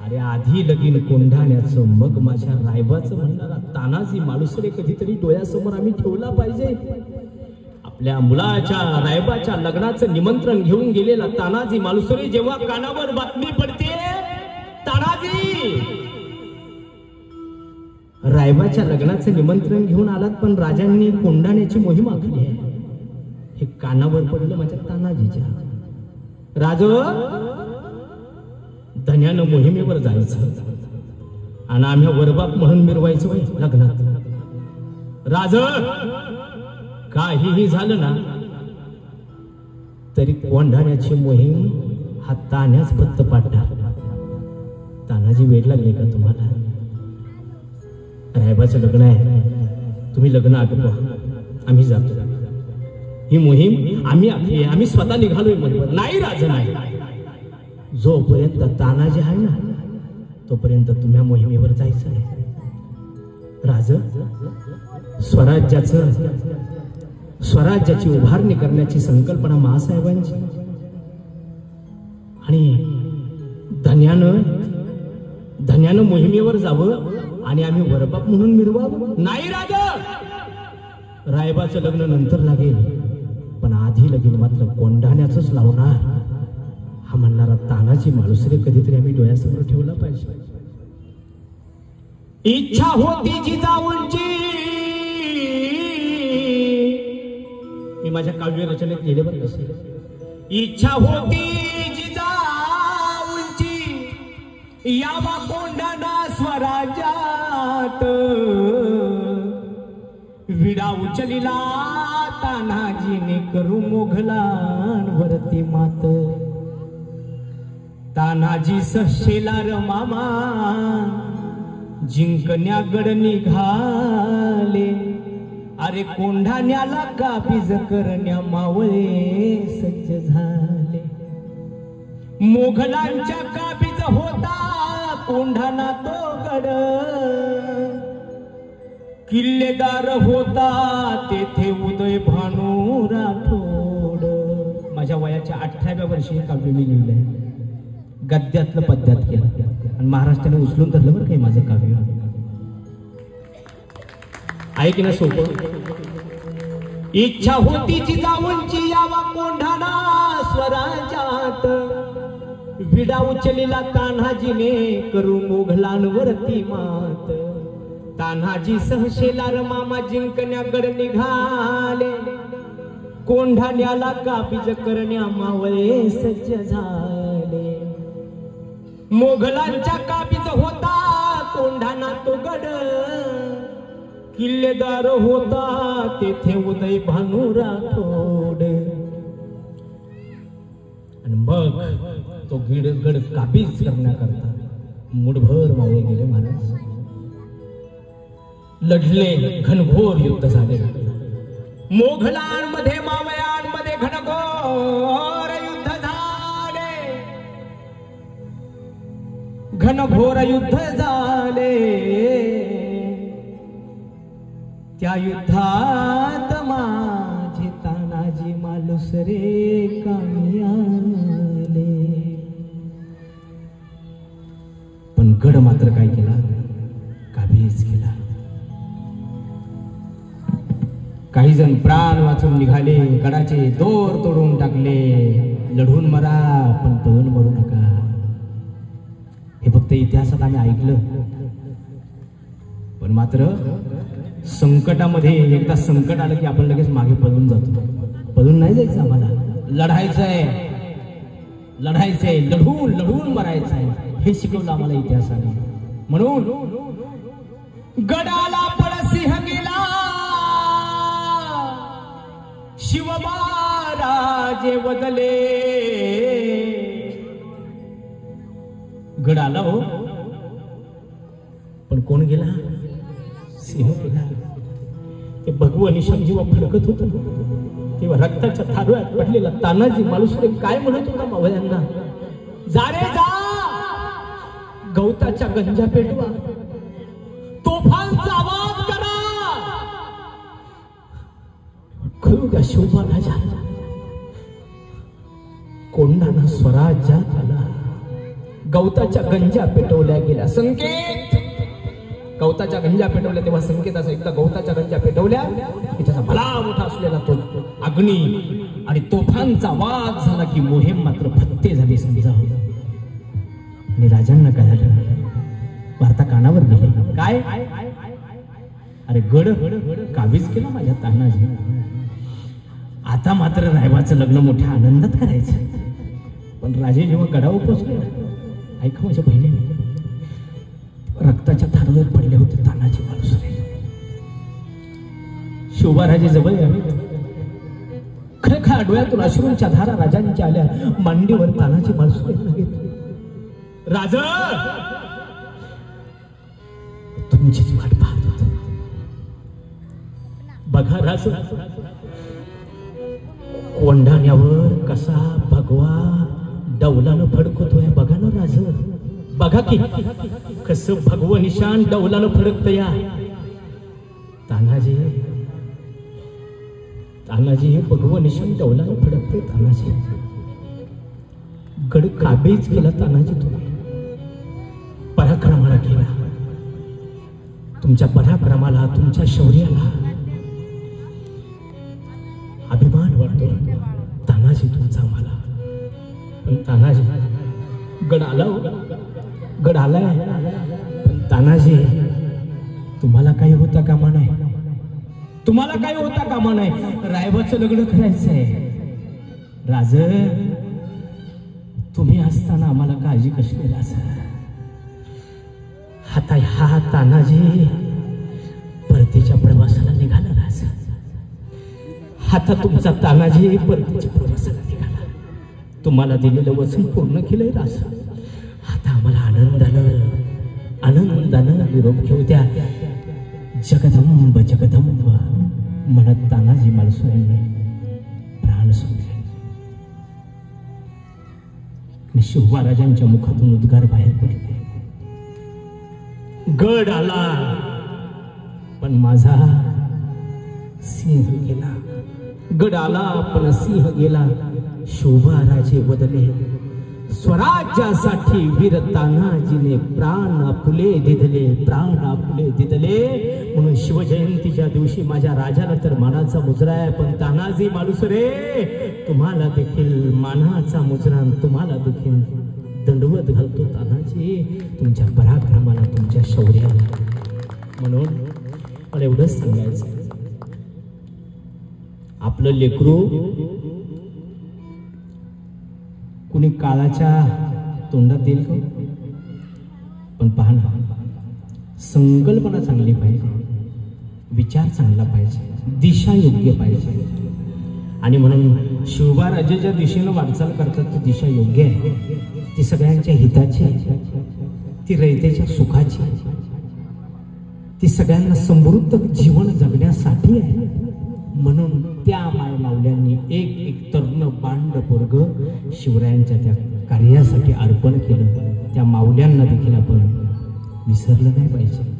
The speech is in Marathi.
अरे आधी लगीन कोंढाण्याचं मग माझ्या रायबाचं म्हणणारा तानाजी मालुसरे कधीतरी डोळ्यासमोर आम्ही ठेवला पाहिजे. आपल्या मुलाच्या रायबाच्या लग्नाचं निमंत्रण घेऊन गेलेला तानाजी मालुसरे जेव्हा कानावर बातमी पडते, तानाजी रायबाच्या लग्नाचं निमंत्रण घेऊन आलात पण राजांनी कोंढाण्याची मोहीम आखली आहे, हे कानावर पडलं माझ्या तानाजीच्या. राज धन्यानं मोहिमेवर जायचं आणि आम्ही वरबाप म्हणून मिरवायचो लग्नात. राज काहीही झालं ना तरी कोंढाण्याची मोहीम हा तान्याच फक्त पाडणार. तानाजी वेळ लागले का तुम्हाला? रायबाचं लग्न आहे, तुम्ही लग्न आटोपा, आम्ही जातो. ही मोहीम आम्ही आखली, आम्ही स्वतः निघालोय मोहिमेवर. नाही राज नाही, जोपर्यंत तानाजी आहे ना तोपर्यंत तुम्ही मोहिमेवर जायचं नाही. राज स्वराज्याची उभारणी करण्याची संकल्पना महासाहेबांची आणि धन्यानं मोहिमेवर जावं आणि आम्ही वरबाप म्हणून मिरवावं. नाही राजा, रायबाचं लग्न नंतर लागेल पण आधी लगीन मात्र कोंढाण्याचंच लावणार हा म्हणणारा तानाजी मालुसरे कधीतरी आम्ही डोळ्यासमोर ठेवला पाहिजे. इच्छा होती जिजाऊंची, मी माझ्या काव्य रचनेत लिहिले बरं कसे. इच्छा होती जिजाऊंची यावा कोंढाणा स्वराज्यात, विडा उचलिला तानाजीने करू मोघलांवरती मात. तानाजी सहशेला र मामा जिंकण्यागड निघाले, अरे कोंढाण्याला काबीज करण्या मावळे सज्ज झाले. मोघलांच्या काबीज होता कोंढाणा तो गड, किल्लेदार होता तेथे उदय भानू राठोड. माझ्या वयाच्या 18व्या वर्षी हे काव्य मी लिहिलंय, गद्यातलं पद्यात केलं आणि महाराष्ट्राने उचलून धरलं बरं काही माझं काव्य. आहे की ना सोपं. इच्छा होती जिजाऊंची यावा कोंढाणा स्वराज्यात, विडा उचलेला तान्हाजीने करू मोघलांवरती मात. तान्हाजी सहशेला र मामा जिंकण्यागड निघाले, कोंढाण्याला काबीज करण्या मावळे सज्ज झाले. मोघलांच्या काबीज होता कोंढाणा तो गड, किल्लेदार होता तेथे उदय भानू राठोड. आणि मग तो गड काबीज करण्याकरता मुठभर मावळे गेले महाराज. लढले, घनघोर युद्ध झाले. मोघलांमध्ये मावळ्यांमध्ये घनघोर युद्ध झाले, घनघोर युद्ध झाले. त्या युद्धात माझे तानाजी मालुसरे कामी आले. पण गड मात्र काय केला? काबीज केला. काही जण प्राण वाचून निघाले, गडाचे दोर तोडून टाकले. लढून मरा पण पळून मरू नका, हे फक्त इतिहासात आम्ही ऐकलं. पण मात्र संकटामध्ये एकदा संकट आलं की आपण लगेच मागे पळून जातो. पळून नाही जायचं, आम्हाला लढायचंय, लढायचंय, लढून लढून मरायचंय, हे शिकवलं आम्हाला इतिहासाने. म्हणून गडाला पळसिंह गेला, शिवबाराजे वदले. गड आला हो, पण कोण गेला? सिंह गेला. ते भगवं निशाण जेव्हा फडकत होत तेव्हा रक्ताच्या थारोळ्यात पडलेला तानाजी मालुसरे काय म्हणत होता मावळ्यांना? जा रे जा, गवताच्या गंजा पेटवा, तोफांचा आवाज करा, करू द्या शोभा राजा. कोंढाणा स्वराज्यात आला, गवताच्या गंजा पेटवल्या गेल्या. संकेत गवताच्या गंजा पेटवल्या तेव्हा संकेत असा एकदा गवताच्या गंजा पेटवल्या की त्याचा भला मोठा असलेला तो अग्नी आणि तोफांचा वाद झाला की मोहीम मात्र फत्ते झाली समजा. आणि राजांना काय झालं, वार्ता कानावर गेली. काय, अरे गड काबीज केला माझ्या तानाजी. आता मात्र रायबाचं लग्न मोठ्या आनंदात करायचं. पण राजे जेव्हा गडावर पोचले, ऐका माझ्या बहिणीने, रक्ताच्या धारावर पडले होते तानाजी मालुसरे. शिवबाराजे जवळ आले, खळखळ डोळ्यातून अश्रूंच्या धारा राजांच्या आल्या. मांडीवर तानाजी मालुसरे घेतले. राजा, तुमचीच वाट पाहत होतो. बघा राज, कोंढाण्यावर कसा भगवा डौलानं फडकतोय. बघा ना राज, बघा की कसं भगव निशान डौलानं फडकत. या तानाजी, तानाजी हे भगव निशान डौलानं फडकते. तानाजी गड काबीज केला. तानाजी तुम्ही पराक्रमाला केला. तुमच्या पराक्रमाला, तुमच्या शौर्याला अभिमान वाटतो तानाजी तुमचा मला. पण तानाजी गड आला, गड आलाय. पण तानाजी तुम्हाला काही होता कामा नाही. तुम्हाला काही होता कामा नाही. रायबाचं लग्न करायचंय. राज, तुम्ही असताना आम्हाला काळजी कसली राज. आता हा तानाजी परतीच्या प्रवासाला निघाला राज. आता तुमचा तानाजी परतीच्या प्रवासाला निघाला. तुम्हाला दिलेलं वचन पूर्ण केलंय राज. आता आम्हाला आनंदानं आनंदानं निरोप घेऊ द्या. जगदंब जगदंब म्हणत तानाजी मालुसरेंनी प्राण सोडले. शिवबाराजांच्या मुखातून उद्गार बाहेर पडले. गड आला पण माझा सिंह गेला. गड आला पण सिंह गेला. शिवबाराजे बदले. स्वराज्यासाठी वीर तानाजीने प्राण आपले दिधले, प्राण आपले दिधले. म्हणून शिवजयंतीच्या दिवशी माझ्या राजाला तर मानाचा मुजरा आहे. पण तानाजी मालुसरे, तुम्हाला देखील मानाचा मुजरा, तुम्हाला देखील दंडवत घालतो तानाजी, तुमच्या पराक्रमाला, तुमच्या शौर्याला. म्हणून मला एवढंच सांगायचं, आपलं लेकरू कुणी काळाच्या तोंडात येईल का? पण पहा ना, संकल्पना चांगली पाहिजे, विचार चांगला पाहिजे, दिशा योग्य पाहिजे. आणि म्हणून शिवबाराजेच्या दिशेनं वाटचाल करतात ती दिशा योग्य आहे. ती सगळ्यांच्या हिताची आहे, ती रयतेच्या सुखाची आहे, ती सगळ्यांना समृद्ध जीवन जगण्यासाठी आहे. म्हणून त्या माय मावल्यांनी एक एक तरुण बांड पोरग शिवरायांच्या त्या कार्यासाठी अर्पण केलं. त्या मावल्यांना देखील आपण विसरलं नाही पाहिजे.